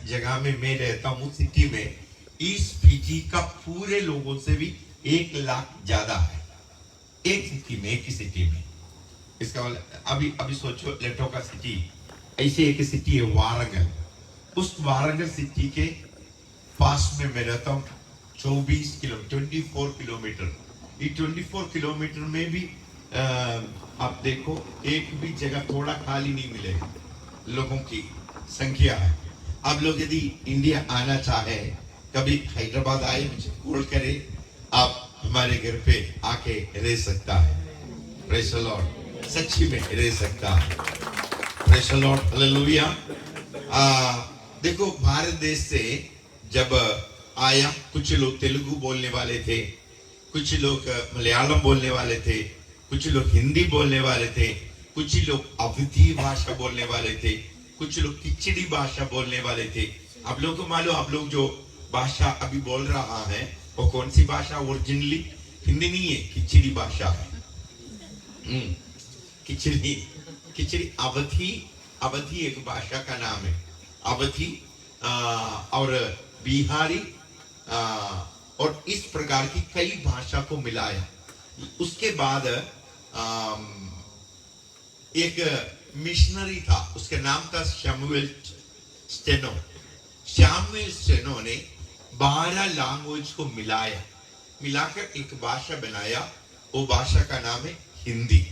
जगह में मैं रहता हूँ सिटी में, इस फिजी का पूरे लोगों से भी 1 लाख ज्यादा है। एक सिटी में, एक ही सिटी में। इसका अभी अभी सोचो, लेटो का सिटी, ऐसे एक सिटी है वारंगल। उस वारंगल सिटी के पास में मैं रहता हूँ 24 किलोमीटर, 24 किलोमीटर। ये 24 किलोमीटर में भी आप देखो, एक भी जगह थोड़ा खाली नहीं मिलेगा। लोगों की संख्या है। आप लोग यदि इंडिया आना चाहे, कभी हैदराबाद आए, मुझे कॉल करे, आप हमारे घर पे आके रह सकता है। प्रेज़ द लॉर्ड, सच्ची में रह सकता है। Praise the Lord, hallelujah. देखो, भारत देश से जब आया, कुछ लोग तेलुगु बोलने वाले थे, कुछ लोग मलयालम बोलने वाले थे, कुछ लोग हिंदी बोलने वाले थे, कुछ लोग अवधी भाषा बोलने वाले थे, कुछ लोग किचड़ी भाषा बोलने वाले थे। आप लोगों को मालूम, आप लोग जो भाषा अभी बोल रहा है वो कौन सी भाषा? ओरिजिनली हिंदी नहीं है, किचड़ी भाषा है। किचड़ी, किचड़ी अवधी एक भाषा का नाम है। अवधी और बिहारी और इस प्रकार की कई भाषा को मिलाया। उसके बाद एक मिशनरी था, उसका नाम था शैमुएल स्टेनो। शैमुएल स्टेनो ने 12 लैंग्वेज को मिलाकर एक भाषा बनाया। वो भाषा का नाम है हिंदी।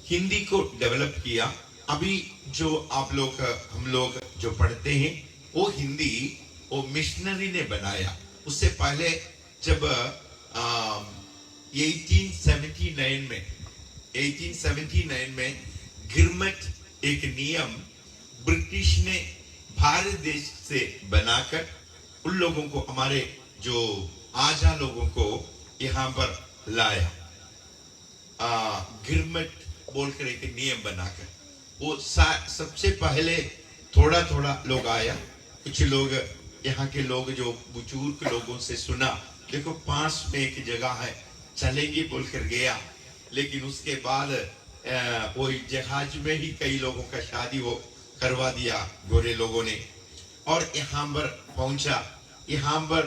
हिंदी को डेवलप किया। अभी जो आप लोग, हम लोग जो पढ़ते हैं, वो हिंदी वो मिशनरी ने बनाया। उससे पहले जब 1879 में गिरमट एक नियम ब्रिटिश ने भारत देश से बनाकर उन लोगों को, हमारे जो आजा लोगों को यहाँ पर लाया। गिरमट बोलकर एक नियम बनाकर, वो सबसे पहले थोड़ा थोड़ा लोग आया। कुछ लोग, यहाँ के लोग जो बुजुर्ग लोगों से सुना, देखो पास में एक जगह है, चलेंगे बोलकर गया। लेकिन उसके बाद वो जहाज में ही कई लोगों का शादी वो करवा दिया गोरे लोगों ने, और यहाँ पर पहुंचा। यहाँ पर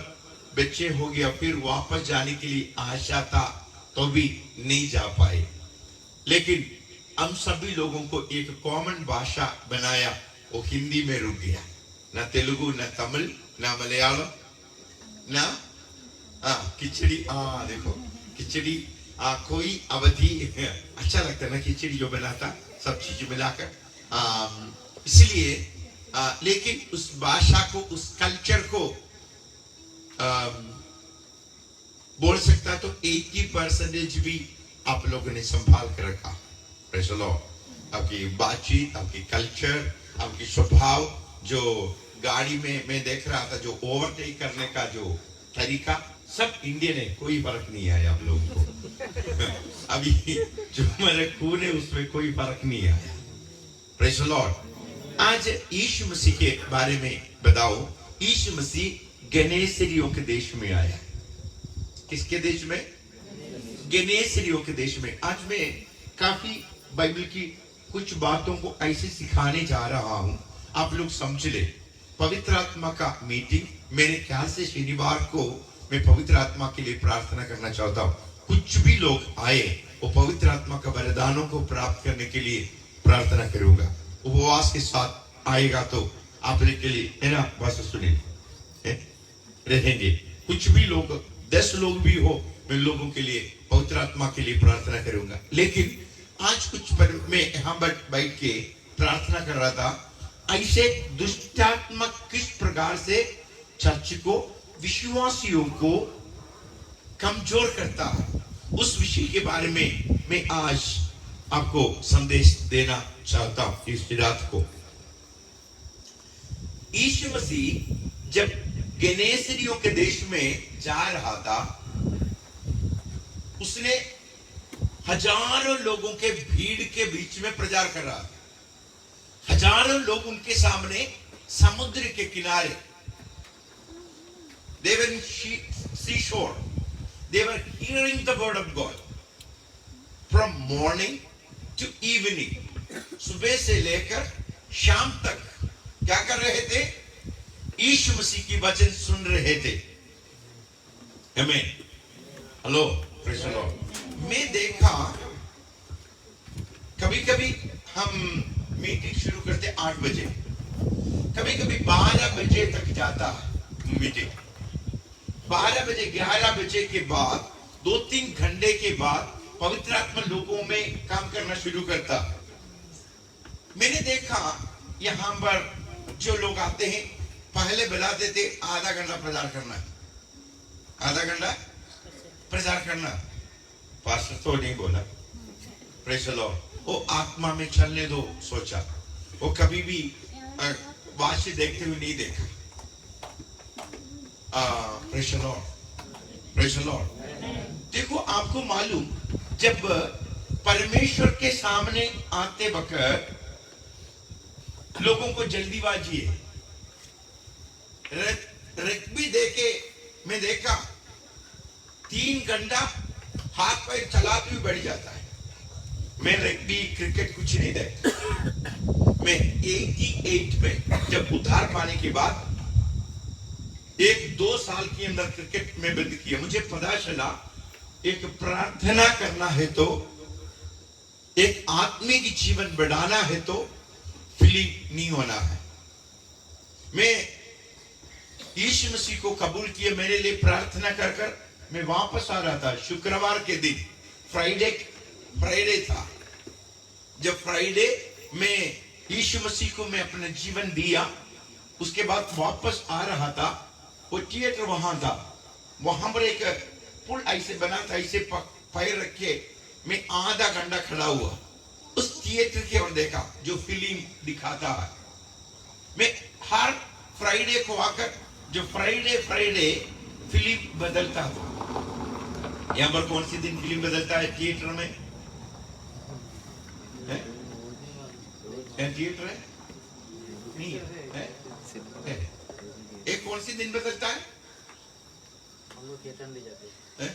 बच्चे हो गया, फिर वापस जाने के लिए आशा था तो भी नहीं जा पाए। लेकिन हम सभी लोगों को एक कॉमन भाषा बनाया, वो हिंदी में रुक गया। ना तेलुगु, ना तमिल, ना मलयालम, ना खिचड़ी। देखो खिचड़ी, कोई अवधि अच्छा लगता है ना, खिचड़ी जो बनाता, सब चीज मिलाकर। इसलिए लेकिन उस भाषा को, उस कल्चर को बोल सकता तो 80% भी आप लोगों ने संभाल कर रखा। Praise the Lord. आपकी बातचीत, आपकी कल्चर, आपकी स्वभाव, जो गाड़ी में मैं देख रहा था, जो ओवरटेक करने का जो तरीका, सब इंडियन है, कोई फर्क नहीं आया आप लोगों को। अभी जो हमारे खून है उसमें कोई फर्क नहीं आया। Praise the Lord. आज यीशु मसीह के बारे में बताओ। यीशु मसीह गनेसरियों के देश में आया। किसके देश में? गनेसरियों के देश में। आज मैं काफी बाइबल की कुछ बातों को ऐसे सिखाने जा रहा हूं, आप लोग समझ ले। पवित्र आत्मा का मीटिंग, मेरे ख्याल से शनिवार को मैं पवित्र आत्मा के लिए प्रार्थना करना चाहता हूं। कुछ भी लोग आए, वो पवित्र आत्मा का वरदानों को प्राप्त करने के लिए प्रार्थना करूंगा। उपवास के साथ आएगा तो आप के लिए, है ना, बस सुनिए, रहेंगे। कुछ भी लोग, 10 लोग भी हो, मैं लोगों के लिए, पवित्र आत्मा के लिए प्रार्थना करूंगा। लेकिन आज कुछ पर मैं यहाँ बैठ के प्रार्थना कर रहा था, ऐसे दुष्टात्मा किस प्रकार से चर्च को, विश्वासियों को कमजोर करता है, उस विषय के बारे में मैं आज आपको संदेश देना चाहता हूं इस रात को। यीशु मसीह जब गनेसरियों के देश में जा रहा था, उसने हजारों लोगों के भीड़ के बीच में प्रचार कर रहा था। हजारों लोग उनके सामने समुद्र के किनारे, they were in seashore, they were hearing the word of God from morning to evening। सुबह से लेकर शाम तक क्या कर रहे थे? यीशु मसीह की वचन सुन रहे थे। आमीन। Hello, praise the Lord. मैं देखा कभी कभी हम मीटिंग शुरू करते 8 बजे, कभी कभी 12 बजे तक जाता है मीटिंग। 12 बजे 11 बजे के बाद 2-3 घंटे के बाद पवित्र आत्मा लोगों में काम करना शुरू करता। मैंने देखा यहाँ पर जो लोग आते हैं पहले बुलाते थे आधा घंटा प्रचार करना है, आधा घंटा प्रचार करना। पास्टर तो नहीं बोला, प्रेज़ द लॉर्ड, वो आत्मा में चलने दो सोचा। वो कभी भी वाशी देखते हुए नहीं देखा। Praise the Lord, praise the Lord. देखो आपको मालूम, जब परमेश्वर के सामने आते वक्त लोगों को जल्दीबाजी है। रग्बी देके मैं देखा 3 घंटा हाथ पैर चलाते हुए बढ़ जाता है। मैं रग्बी क्रिकेट कुछ नहीं देखता। मैं 88 में जब उधार पाने के बाद 1-2 साल के अंदर क्रिकेट में बंद किया। मुझे पता चला एक प्रार्थना करना है तो, एक आत्मिक जीवन बढ़ाना है तो फीलिंग नहीं होना है। मैं यीशु मसीह को कबूल किया, मेरे लिए प्रार्थना कर कर मैं वापस आ रहा था। शुक्रवार के दिन फ्राइडे था। जब फ्राइडे में यीशु मसीह को मैं अपना जीवन दिया, उसके बाद वापस आ रहा था। वो थिएटर वहां था, वहां पर एक पुल ऐसे बना था, ऐसे पैर रखे मैं आधा घंटा खड़ा हुआ उस थिएटर के और देखा जो फिल्म दिखाता है। मैं हर फ्राइडे को आकर जो फ्राइडे फिल्म बदलता था। यहाँ पर कौन सी दिन फिल्म बदलता है थिएटर में? थिएटर है नहीं है? एक कौन सी दिन बदलता है? हम लोग थिएटर ले जाते हैं।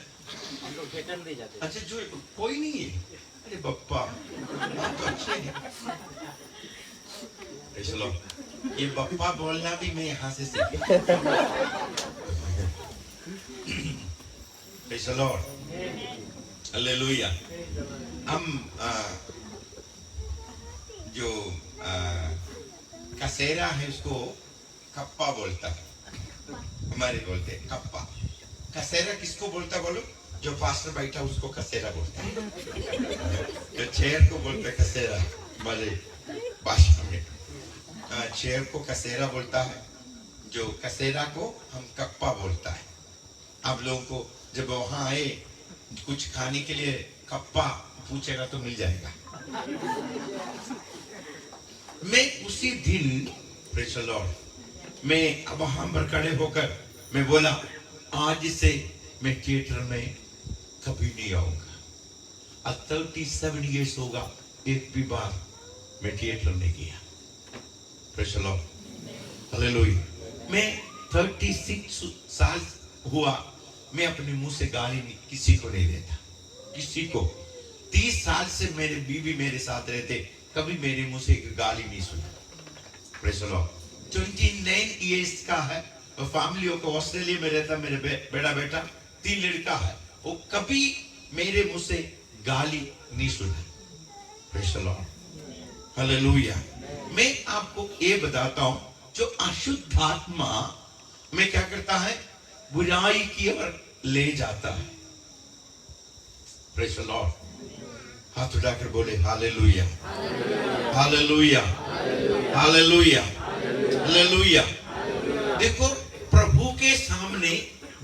हम लोग थिएटर ले जाते हैं। अच्छा, जो कोई नहीं है? अरे बप्पा, आप तो अच्छे हैं। चलो, ये बप्पा बोलना भी मैं यहाँ से सीखा। Praise the Lord. हालेलुया। हम जो कसेरा है उसको कप्पा बोलता है, हमारे बोलते हैं कप्पा। कसेरा किसको बोलता बोलो? जो पास्टर बैठा उसको कसेरा बोलता है। जो चेयर को बोलते हैं कसेरा हमारे भाषा में। चेयर को कसेरा बोलता है, जो कसेरा को हम कप्पा बोलता है। आप लोगों को जब वहां आए कुछ खाने के लिए कप्पा पूछेगा तो मिल जाएगा। मैं उसी दिन, प्रेज़ द लॉर्ड, मैं अब वहां पर खड़े होकर मैं बोला, आज से मैं थिएटर में कभी नहीं आऊंगा। अब 37 इयर्स होगा, एक भी बार मैं थिएटर नहीं गया। Praise the Lord, hallelujah. मैं 36 साल हुआ, मैं अपने मुंह से गाली किसी को नहीं देता, किसी को। 30 साल से मेरे बीवी मेरे साथ रहते, कभी मेरे मुंह से एक गाली नहीं सुना। Praise the Lord. 29 इयर्स का है, फैमिली को ऑस्ट्रेलिया में रहता, मेरे बड़ा बेटा 3 लड़का है, वो कभी मेरे मुंह से गाली नहीं सुना। Praise the Lord, hallelujah. मैं आपको ये बताता हूं, जो अशुद्ध आत्मा में क्या करता है, बुराई की ओर ले जाता है। Praise the Lord. हाथ उठाकर बोले हालेलुया, हालेलुया, हालेलुया, हालेलुया। देखो, प्रभु के सामने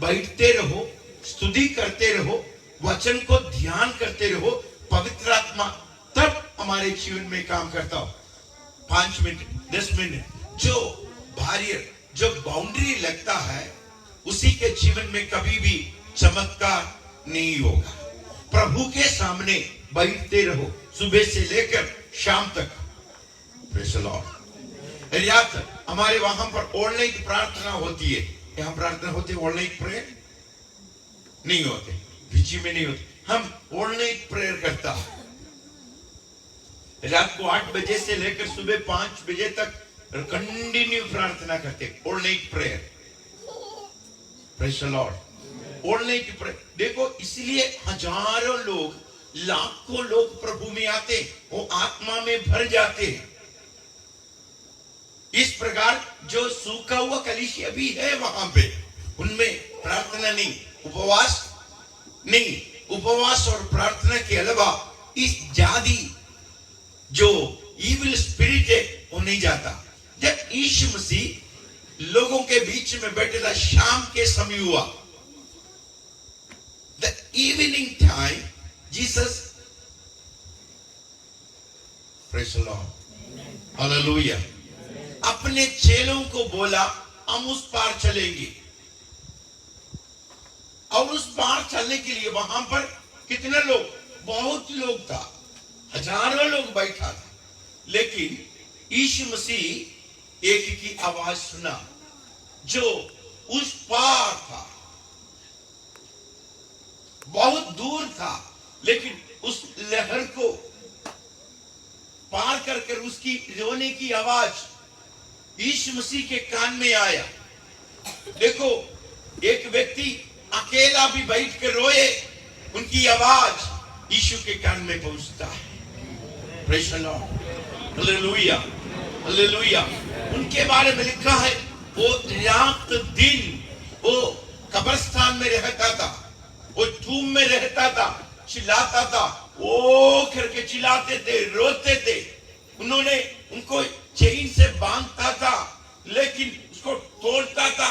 बैठते रहो, स्तुति करते रहो, वचन को ध्यान करते रहो, पवित्र आत्मा तब हमारे जीवन में काम करता हो। 5 मिनट 10 मिनट जो बैरियर, जो बाउंड्री लगता है, उसी के जीवन में कभी भी चमत्कार नहीं होगा। प्रभु के सामने बैठते रहो, सुबह से लेकर शाम तक। Praise the Lord. याद, हमारे वहां पर ऑनलाइन प्रार्थना होती है। यहाँ प्रार्थना होती है, ऑनलाइन प्रेयर नहीं होते, बीच में नहीं होते। हम ऑनलाइन प्रेयर करता है। रात को 8 बजे से लेकर सुबह 5 बजे तक और कंटिन्यू प्रार्थना करते, all night prayer. Praise the Lord. All night prayer. देखो इसलिए हजारों लोग, लाखों लोग प्रभु में आते, वो आत्मा में भर जाते हैं। इस प्रकार जो सूखा हुआ कलीसिया भी है वहां पे, उनमें प्रार्थना नहीं, उपवास नहीं, उपवास और प्रार्थना के अलावा इस जाति जो इविल स्पिरिट है वो नहीं जाता। जब यीशु मसीह लोगों के बीच में बैठे था, शाम के समय हुआ, the evening time, Jesus, praise the Lord, hallelujah, अपने चेलों को बोला हम उस पार चलेंगे। और उस पार चलने के लिए वहां पर कितने लोग, बहुत लोग था, हजारों लोग बैठा था। लेकिन यीशु मसीह एक की आवाज सुना जो उस पार था, बहुत दूर था, लेकिन उस लहर को पार कर उसकी रोने की आवाज यीशु मसीह के कान में आया। देखो एक व्यक्ति अकेला भी बैठ कर रोए, उनकी आवाज यीशु के कान में पहुंचता है। Praise the Lord, hallelujah, hallelujah. उनके बारे में लिखा है वो रात दिन वो कब्रिस्तान में रहता था, वो टूम में रहता था, चिल्लाता था, वो करके चिल्लाते थे, रोते थे। उन्होंने उनको चेन से बांधता था, लेकिन उसको तोड़ता था,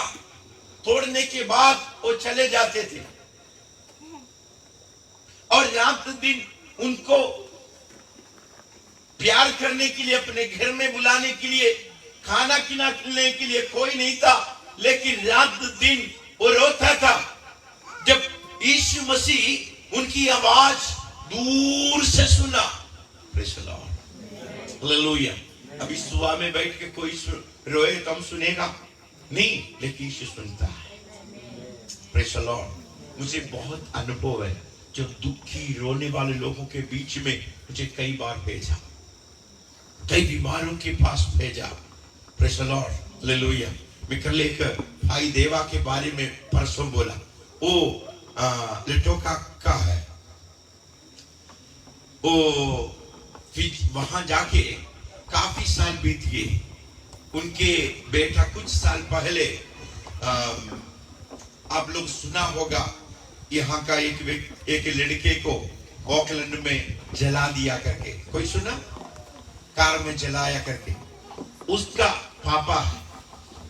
तोड़ने के बाद वो चले जाते थे। और रात दिन उनको प्यार करने के लिए, अपने घर में बुलाने के लिए, खाना खिलाने के लिए कोई नहीं था, लेकिन रात दिन वो रोता था। जब यीशु मसीह उनकी आवाज दूर से सुना, प्रेज द लॉर्ड, हालेलुया। अभी सुबह में बैठ के कोई रोए तो हम सुनेगा नहीं, लेकिन यीशु सुनता है। Praise the Lord. मुझे बहुत अनुभव है, जो दुखी रोने वाले लोगों के बीच में मुझे कई बार भेजा, कई बीमारों के पास भेजा। Praise the Lord, hallelujah. मैं कल एक भाई देवा के बारे में परसों बोला, वो लिटोका का है, वो वहां जाके काफी साल बीत गए। उनके बेटा कुछ साल पहले, आप लोग सुना होगा, यहाँ का एक लड़के को ऑकलैंड में जला दिया करके, कोई सुना? कार में जलाया करके। उसका पापा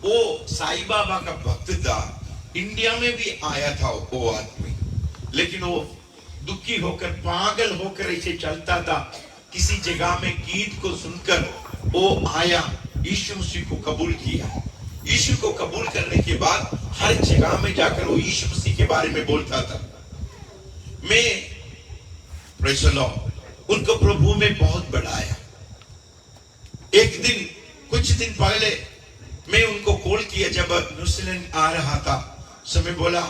वो साईं बाबा का भक्त था, इंडिया में भी आया था वो आदमी, लेकिन वो दुखी होकर, पागल होकर ऐसे चलता था। किसी जगह में गीत को सुनकर वो आया, यीशु मसीह को कबूल किया। यीशु को कबूल करने के बाद हर जगह में जाकर वो यीशु मसीह के बारे में बोलता था। मैं प्रेज़ द लॉर्ड, उनको प्रभु में बहुत बढ़ाया। एक दिन, कुछ दिन पहले मैं उनको कॉल किया, जब न्यूजीलैंड आ रहा था, समय बोला,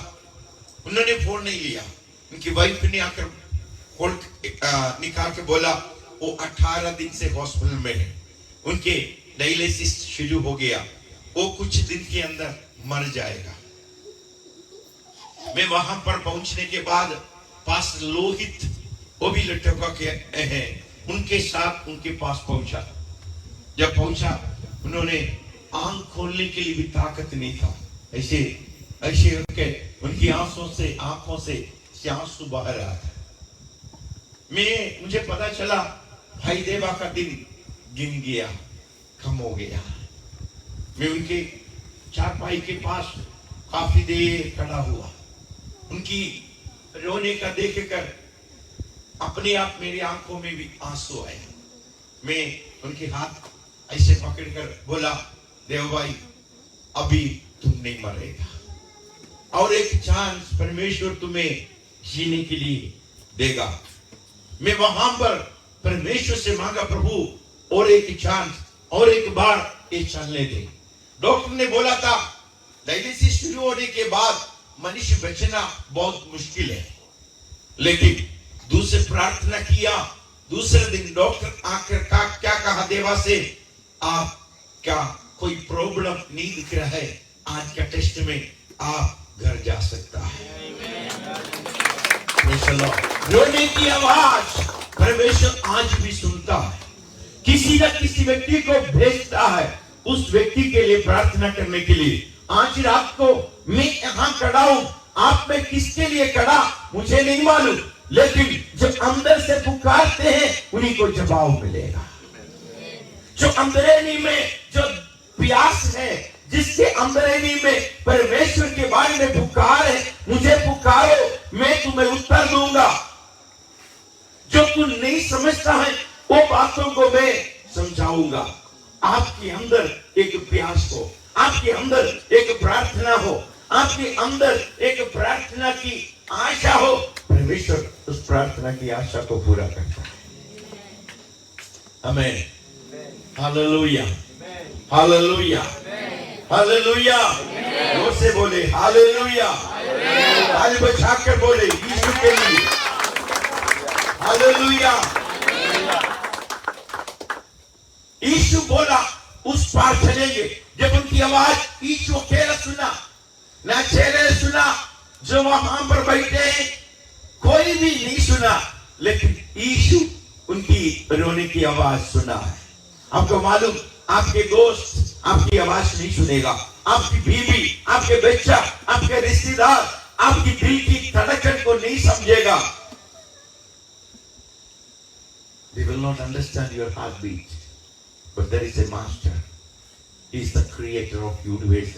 उन्होंने फोन नहीं लिया। उनकी वाइफ ने आकर कॉल निकाल के बोला वो 18 दिन से हॉस्पिटल में है, उनके डायलिसिस शुरू हो गया, वो कुछ दिन के अंदर मर जाएगा। मैं वहां पर पहुंचने के बाद पास लोहित, वो भी लटका के हैं, उनके साथ उनके पास पहुंचा। जब पहुंचा, उन्होंने आंख खोलने के लिए भी ताकत नहीं था, ऐसे ऐसे उनकी आंखों से आंसू बह रहा था। मुझे पता चला भाई देवा का दिन गिन गया, कम हो गया। मैं उनके चारपाई के पास काफी देर खड़ा हुआ, उनकी रोने का देखकर अपने आप मेरी आंखों में भी आंसू आए। मैं उनके हाथ ऐसे पकड़कर बोला, देव भाई अभी तुम नहीं मरेगा, और एक चांस परमेश्वर तुम्हें जीने के लिए देगा। मैं वहां पर परमेश्वर से मांगा, प्रभु और एक चांस, और एक बार ये चलने दे। डॉक्टर ने बोला था डायलिसिस शुरू होने के बाद मनुष्य बचना बहुत मुश्किल है, लेकिन दूसरे प्रार्थना किया। दूसरे दिन डॉक्टर आकर क्या कहा देवा से, आप क्या कोई प्रॉब्लम नहीं दिख रहा है, आज का टेस्ट में आप घर जा सकता है। रोने की आवाज परमेश्वर आज भी सुनता है। किसी न किसी व्यक्ति को भेजता है उस व्यक्ति के लिए प्रार्थना करने के लिए। आज रात को मैं यहाँ खड़ा हूं, आप में किसके लिए खड़ा मुझे नहीं मालूम, लेकिन जो अंदर से पुकारते हैं उन्हीं को जवाब मिलेगा। जो अंदरेनी में जो प्यास है, जिसके अंदरेनी में परमेश्वर के बारे में पुकार है, मुझे पुकारो मैं तुम्हें उत्तर दूंगा। जो तू नहीं समझता है वो बातों को मैं समझाऊंगा। आपके अंदर एक प्यास हो, आपके अंदर एक प्रार्थना हो, आपके अंदर एक प्रार्थना की आशा हो, परमेश्वर उस प्रार्थना की आशा को पूरा करता है। आमीन, हालेलुया, हालेलुया, हालेलुया। जोर से बोले हालेलुया, ताली बजाकर बोले यीशु के लिए हालेलुया। यीशु बोला उस पार चलेंगे। जब उनकी आवाज यीशु अकेला सुना, ना चेहरे सुना जो वहां पर बैठे हैं, कोई भी नहीं सुना, लेकिन यीशु उनकी रोने की आवाज सुना है। आपको मालूम, आपके दोस्त आपकी आवाज नहीं सुनेगा, आपकी बीवी, आपके बच्चा, आपके रिश्तेदार आपकी दिल की धड़कन को नहीं समझेगा। They will not understand your heartbeat, but there is a master. He is the creator of universe.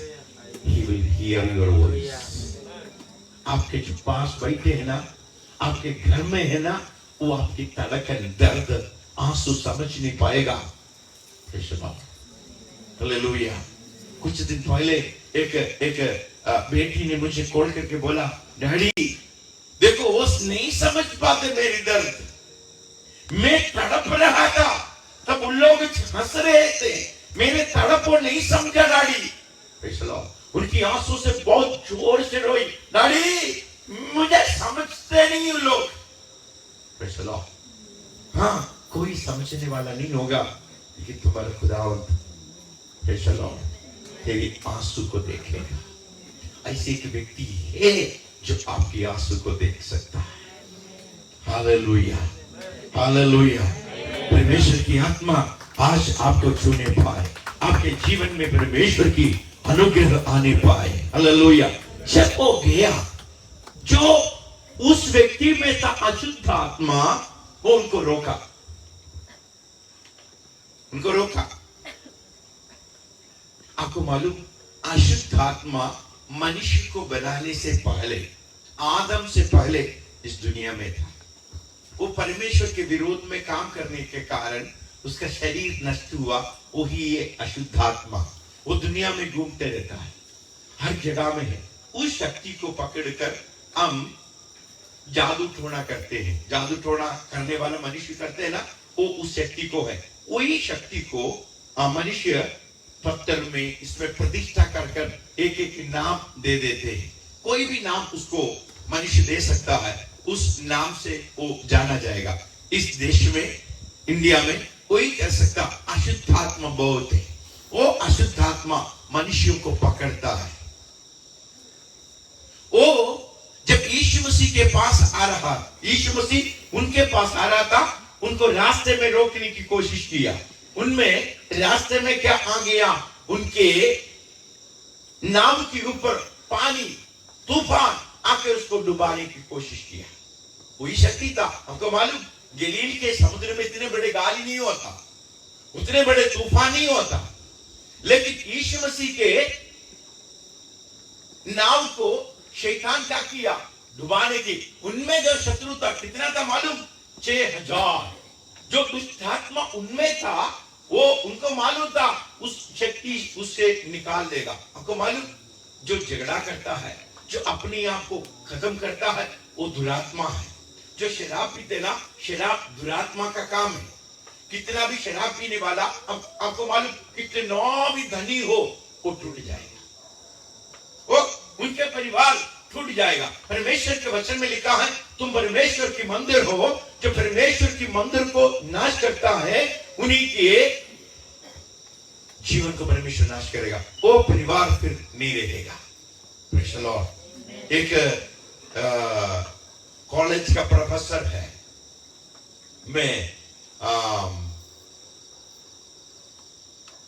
He will hear your voice. आपके जो पास बैठे हैं ना, आपके घर में है ना, वो आपकी धड़कन, दर्द, आंसू समझ नहीं पाएगा। हालेलुया। कुछ दिन पहले एक बेटी ने मुझे कॉल करके बोला, डैडी देखो वो नहीं समझ पाते मेरी दर्द, मैं तड़प रहा था तब उन लोग हंस रहे थे, मेरे तड़प को नहीं समझा डैडी। उनकी आंसू से बहुत जोर से रोई, डैडी मुझे समझते नहीं उन लोग। हाँ, कोई समझने वाला नहीं होगा, लेकिन तुम्हारा खुदावंद तेरी आंसू को देखेगा। ऐसे एक व्यक्ति है जो आपकी आंसू को देख सकता है। Hallelujah, hallelujah. परमेश्वर की आत्मा आज आपको छूने पाए, आपके जीवन में परमेश्वर की अनुग्रह आने पाए। हालेलुया। जब वो गया, जो उस व्यक्ति में था अशुद्ध आत्मा, वो उनको रोका, उनको रोका। आपको मालूम, अशुद्ध आत्मा मनुष्य को बनाने से पहले, आदम से पहले इस दुनिया में था। वो परमेश्वर के विरोध में काम करने के कारण उसका शरीर नष्ट हुआ। वही ये अशुद्ध आत्मा, वो दुनिया में घूमते रहता है, हर जगह में है। उस शक्ति को पकड़कर हम जादू टोना करते हैं। जादू टोना करने वाला मनुष्य करते हैं ना, वो उस शक्ति को है। वही शक्ति को मनुष्य पत्थर में इसमें प्रतिष्ठा कर एक एक नाम दे देते हैं। कोई भी नाम उसको मनुष्य दे सकता है, उस नाम से वो जाना जाएगा। इस देश में, इंडिया में कोई कर सकता। अशुद्ध आत्मा बहुत है, वो अशुद्ध आत्मा मनुष्यों को पकड़ता है। वो जब यीशु मसीह के पास आ रहा, यीशु मसीह उनके पास आ रहा था, उनको रास्ते में रोकने की कोशिश किया। उनमें रास्ते में क्या आ गया, उनके नाव के ऊपर पानी, तूफान आकर उसको डुबाने की कोशिश किया। वही शक्ति था। आपको मालूम, गलील के समुद्र में इतने बड़े गाली नहीं होता, उतने बड़े तूफान नहीं होता, लेकिन यीशु मसीह के नाव को शैतान क्या किया, डुबाने की। उनमें जो शत्रु था कितना था मालूम, 6000। जो दुष्ट आत्मा उनमें था, वो उनको मालूम था उस शक्ति उससे निकाल देगा। आपको मालूम, जो झगड़ा करता है, जो अपने आप को खत्म करता है, वो दुरात्मा है। जो शराब पीते ना, शराब दुरात्मा का काम है। कितना भी शराब पीने वाला, आपको मालूम, कितना भी धनी हो, वो टूट जाएगा, वो उनके परिवार टूट जाएगा। परमेश्वर के वचन में लिखा है, तुम परमेश्वर की मंदिर हो। जो परमेश्वर की मंदिर को नाश करता है, उन्हीं के जीवन को परमेश्वर नाश करेगा, वो परिवार फिर नहीं रहेगा। Praise the Lord। एक कॉलेज का प्रोफेसर है, मैं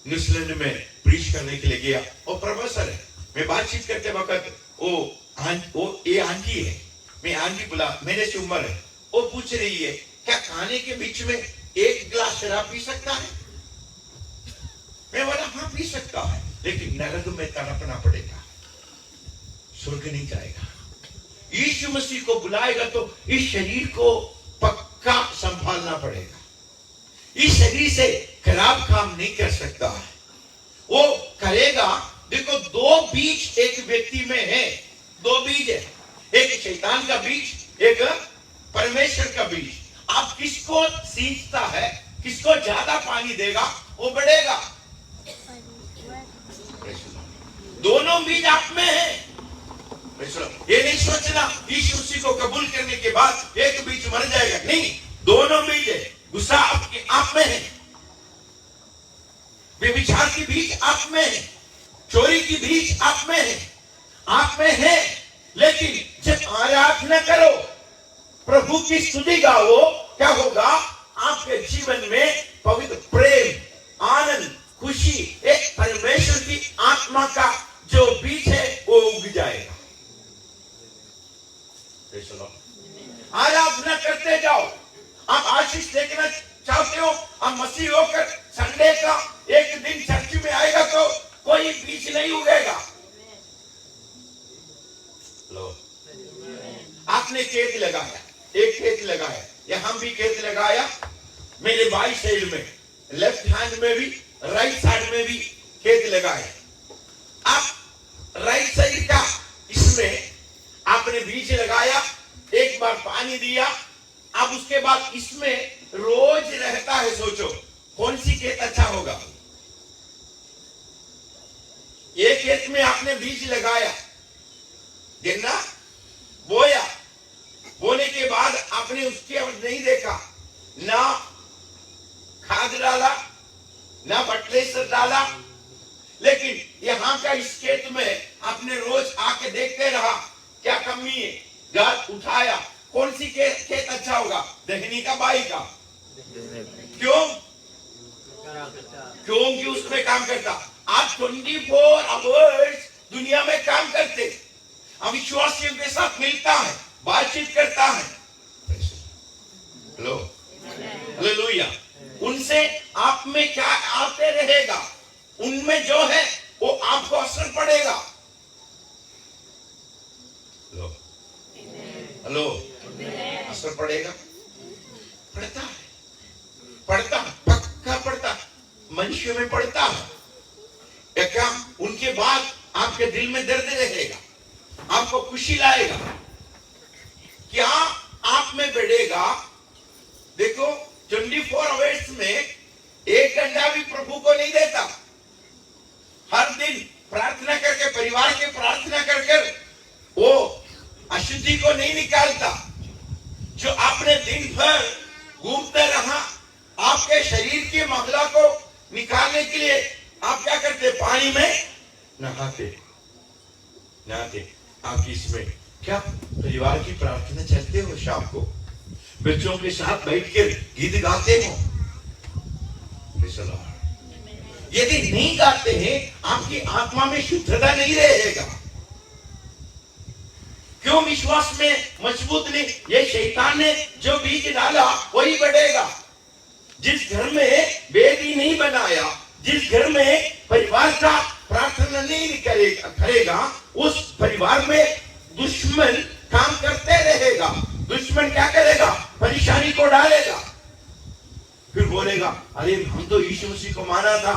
न्यूजीलैंड में प्रीच करने के लिए गया। वो प्रोफेसर है, मैं बातचीत करते वक्त वो ये आंटी है, मैं आंटी बुला, मेरे से उम्र है, वो पूछ रही है क्या खाने के बीच में एक गिलास शराब पी सकता है? मैं बोला हाँ पी सकता है, लेकिन नरक में तड़पना पड़ेगा, स्वर्ग नहीं जाएगा। यीशु मसीह को बुलाएगा तो इस शरीर को पक्का संभालना पड़ेगा। इस शरीर से खराब काम नहीं कर सकता है, वो करेगा। देखो दो बीज एक व्यक्ति में है, दो बीज है, एक शैतान का बीज, एक परमेश्वर का बीज। आप किसको सींचता है, किसको ज्यादा पानी देगा वो बढ़ेगा। दोनों बीज आप में है। ये नहीं सोचना यीशु मसीह को कबूल करने के बाद एक बीज मर जाएगा, नहीं, दोनों बीज है। गुस्सा आपके आप में है, व्यभिचार की बीज आप में है, चोरी की बीज आप में है, आप में है। लेकिन जब आराधना करो, प्रभु की स्तुति गाओ, क्या होगा? आपके जीवन में पवित्र प्रेम, आनंद, खुशी, एक परमेश्वर की आत्मा का जो बीज है वो उग जाएगा। आराधना करते जाओ। आप आशीष देखना चाहते हो, आप मसीह होकर संडे का एक दिन चर्च में आएगा तो कोई बीज नहीं उगेगा। लो, आपने खेत लगाया, एक खेत लगाया, यहां भी खेत लगाया, मेरे बाई साइड में, लेफ्ट हैंड में भी, राइट साइड में भी खेत लगाया। आप राइट साइड का इसमें आपने बीज लगाया, एक बार पानी दिया, अब उसके बाद इसमें रोज रहता है। सोचो कौन सी खेत अच्छा होगा? ये खेत में आपने बीज लगाया, गिरना, बोया, बोने के बाद आपने उसके अब नहीं देखा, ना खाद डाला, ना फर्टिलाइजर डाला, लेकिन यहां का इस खेत में आपने रोज आके देखते रहा क्या कमी है, गाछ उठाया, कौन सी खेत अच्छा होगा? दहनी का, बाई का? क्यों? क्योंकि उसमें काम करता। आप 24 आवर्स दुनिया में काम करते, अविश्वासियों के साथ मिलता है, बातचीत करता है। Hello, hallelujah. उनसे आप में क्या आते रहेगा, उनमें जो है वो आपको असर पड़ेगा। हेलो, असर पड़ेगा, पड़ता है, पड़ता है, पक्का पड़ता है, मनुष्य में पड़ता है। क्या उनके बाद आपके दिल में दर्द रहेगा, आपको खुशी लाएगा, क्या आप में बढ़ेगा? देखो 24 आवर्स में एक घंटा भी प्रभु को नहीं देता, हर दिन प्रार्थना करके, परिवार के प्रार्थना कर वो अशुद्धि को नहीं निकालता। जो आपने दिन भर घूमते रहा, आपके शरीर की महिला को निकालने के लिए आप क्या करते? पानी में नहाते। आप इसमें क्या परिवार की प्रार्थना चलते हो? शाम को बच्चों के साथ बैठकर गीत गाते हो? यदि नहीं गाते हैं, आपकी आत्मा में शुद्धता नहीं रहेगा। क्यों विश्वास में मजबूत नहीं? ये शैतान ने जो बीज डाला वही बढ़ेगा। जिस घर में वेदी नहीं बनाया, जिस घर में परिवार का प्रार्थना नहीं करेगा, उस परिवार में दुश्मन काम करते रहेगा। दुश्मन क्या करेगा? परेशानी को डालेगा, फिर बोलेगा अरे हम तो यीशु मसीह को माना था।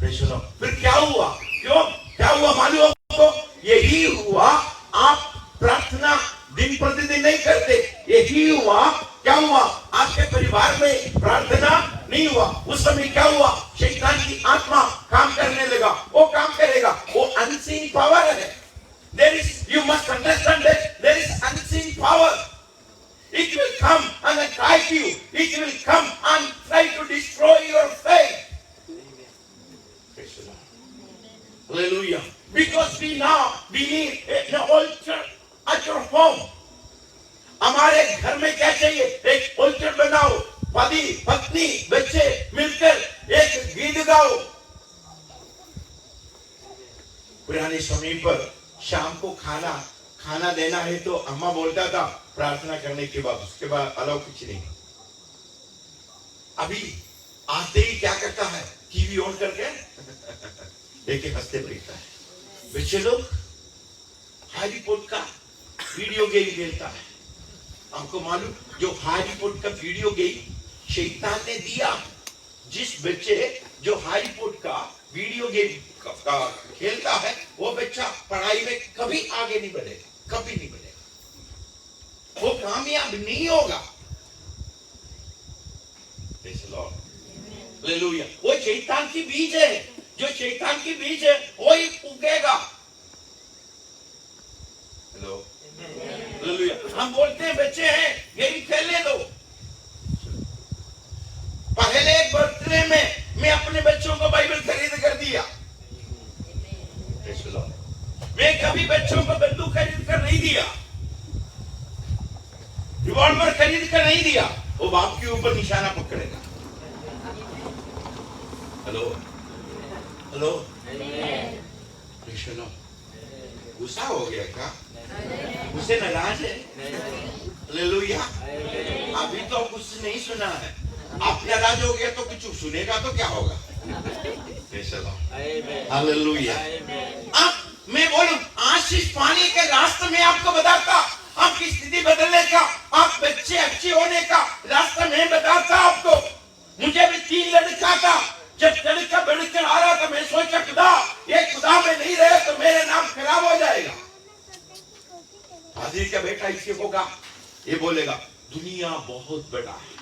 फिर क्या हुआ? क्यों क्या हुआ मालूम आपको? यही हुआ, आप प्रार्थना दिन प्रतिदिन नहीं करते, यही हुआ। क्या हुआ? आपके परिवार में प्रार्थना नहीं हुआ। उस समय क्या हुआ? शैतान की आत्मा काम करने लगा। वो काम करेगा, वो अनसीन पावर है। There is, you must understand that there is unseen power. It will come and attack you. It will come and try to destroy your faith. Hallelujah. Because we now need an altar at your home. हमारे घर में क्या चाहिए? एक altar बनाओ, पति पत्नी बच्चे मिलकर एक गीत गाओ। पुराने समय पर शाम को खाना देना है तो अम्मा बोलता था प्रार्थना करने के बाद, उसके बाद अलाउ कुछ नहीं। अभी आते ही क्या करता है? टीवी ऑन करके एक हंसते बैठता है। बच्चे लोग हैरी पॉटर का वीडियो गेम खेलता है। आपको मालूम, जो हैरी पॉटर का वीडियो गेम शैतान ने दिया, जिस बच्चे जो हैरी पॉटर का वीडियो गेम का खेलता है, वो बच्चा पढ़ाई में कभी आगे नहीं बढ़ेगा, कभी नहीं बढ़ेगा, वो कामयाब नहीं होगा। हालेलुया। वो शैतान की बीज है, जो शैतान की बीज है वो ही उगेगा। Hello, hallelujah. हम बोलते हैं बच्चे हैं गेम खेलने दो। पहले बर्थडे में मैं अपने बच्चों को बाइबल खरीद कर दिया। मैं कभी बच्चों को बंदूक खरीद कर नहीं दिया, रिवॉल्वर खरीद कर नहीं दिया। वो बाप के ऊपर निशाना पकड़ेगा। हेलो हेलो, गुस्सा हो गया क्या? गुस्से नाराज है? हालेलुया। अभी तो कुछ नहीं सुना है। आप नाराज हो गया तो कुछ सुनेगा तो क्या होगा? हालेलुया। अब मैं बोलूं, आशीष पाने के रास्ते में आपको बताता, आपकी स्थिति बदलने का, आप बच्चे अच्छे होने का रास्ता मैं बताता आपको। मुझे भी 3 लड़का था, जब लड़का बढ़कर आ रहा था मैं सोचा खुदा, ये खुदा में नहीं रहे तो मेरे नाम खराब हो जाएगा। हाजिर का बेटा इसके होगा, ये बोलेगा दुनिया बहुत बड़ा है।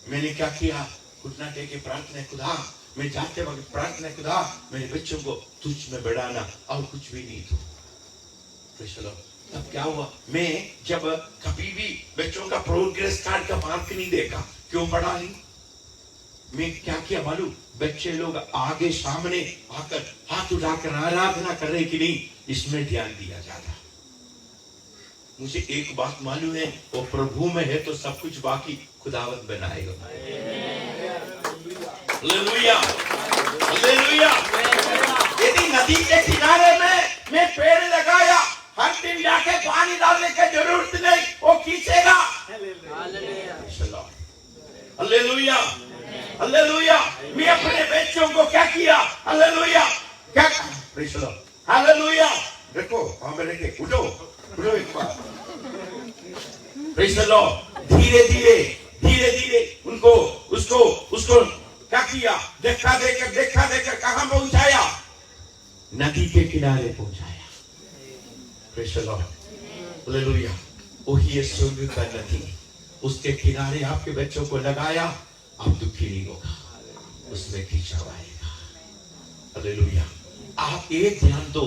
मैंने क्या किया? घुटना टेके प्रार्थना, खुदा मैं जाते वक्त प्रार्थना, खुदा मेरे बच्चों को तुझ में बढ़ाना और कुछ भी नहीं तू। तब क्या हुआ? मैं जब कभी भी बच्चों का प्रोग्रेस कार्ड का मार्क नहीं देखा, क्यों पढ़ा नहीं? मैं क्या किया मालूम? बच्चे लोग आगे सामने आकर हाथ उठाकर आराधना कर रहे कि नहीं, इसमें ध्यान दिया जाता। मुझे एक बात मालूम है, वो प्रभु में है तो सब कुछ बाकी खुदावंत बनाएगा। Hallelujah, hallelujah. यदि नदी के किनारे में मैं पेड़ लगाया, हर दिन जाके पानी डालने की जरूरत नहीं, वो खींचेगा। Hallelujah, hallelujah. मैं अपने बच्चों को क्या किया? हालेलुया, क्या? हालेलुया। देखो वहां पे देखे, उठो उठो एक बार। Praise the Lord. धीरे धीरे उसको क्या किया? देखा देकर कहां पहुंचाया? नदी के किनारे पहुंचाया। Praise the Lord, hallelujah. वही है स्वर्ग का नदी, उसके किनारे आपके बच्चों को लगाया, आप दुखी नहीं होगा, उसमें खिंचाव आएगा। हालेलुया। आप एक ध्यान दो।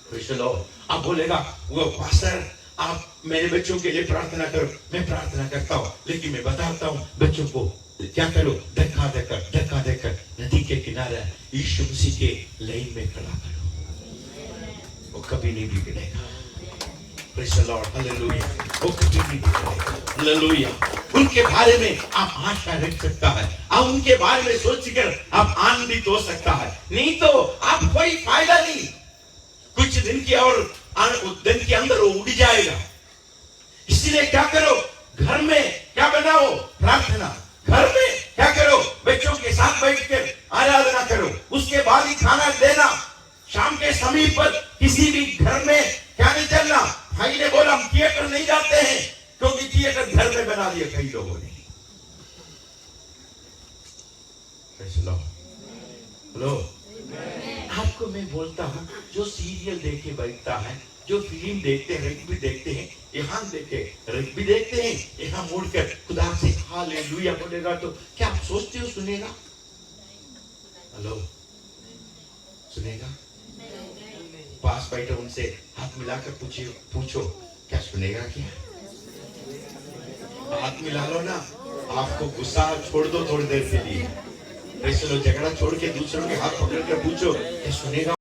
Praise the Lord. आप बोलेगा वो पास्टर आप मेरे बच्चों के लिए प्रार्थना करो। मैं प्रार्थना करता हूँ, लेकिन मैं बताता हूँ बच्चों को क्या करो? धक्का देकर नदी के किनारे यीशु मसीह के लाइन में खड़ा करो, वो कभी नहीं बिगड़ेगा। Praise the Lord, hallelujah. वो कभी नहीं बिगड़ेगा। हालेलुया। उनके बारे में आप आशा रख सकता है, आप उनके बारे में सोचकर आप आनंदित हो सकता है। नहीं तो आप कोई फायदा नहीं। कुछ दिन की और दिन के अंदर वो उड़ जाएगा। इसलिए क्या करो? घर में क्या बनाओ? प्रार्थना। घर में क्या करो? बच्चों के साथ बैठकर आराधना करो। उसके बाद ही खाना देना। शाम के समय पर किसी भी घर में क्या नहीं चलना। भाई ने बोला हम थिएटर नहीं जाते हैं, क्योंकि थिएटर घर में बना दिया कई लोगों ने। हेलो, आपको मैं बोलता हूँ, जो सीरियल देखे बैठता है, जो फिल्म देखते हैं, रग्बी देखते हैं, यहाँ देखे रग्बी देखते हैं, यहाँ मुड़कर खुदा से हालेलुया बोलेगा तो क्या आप सोचते हो सुनेगा? हेलो, सुनेगा? पास बैठे उनसे हाथ मिलाकर पूछो क्या सुनेगा? क्या हाथ मिला लो ना, आपको गुस्सा छोड़ दो थोड़ी देर के लिए। प्रेस द लॉर्ड, झगड़ा छोड़ के दूसरों के हाथ पकड़ कर पूछो, ये सुनेगा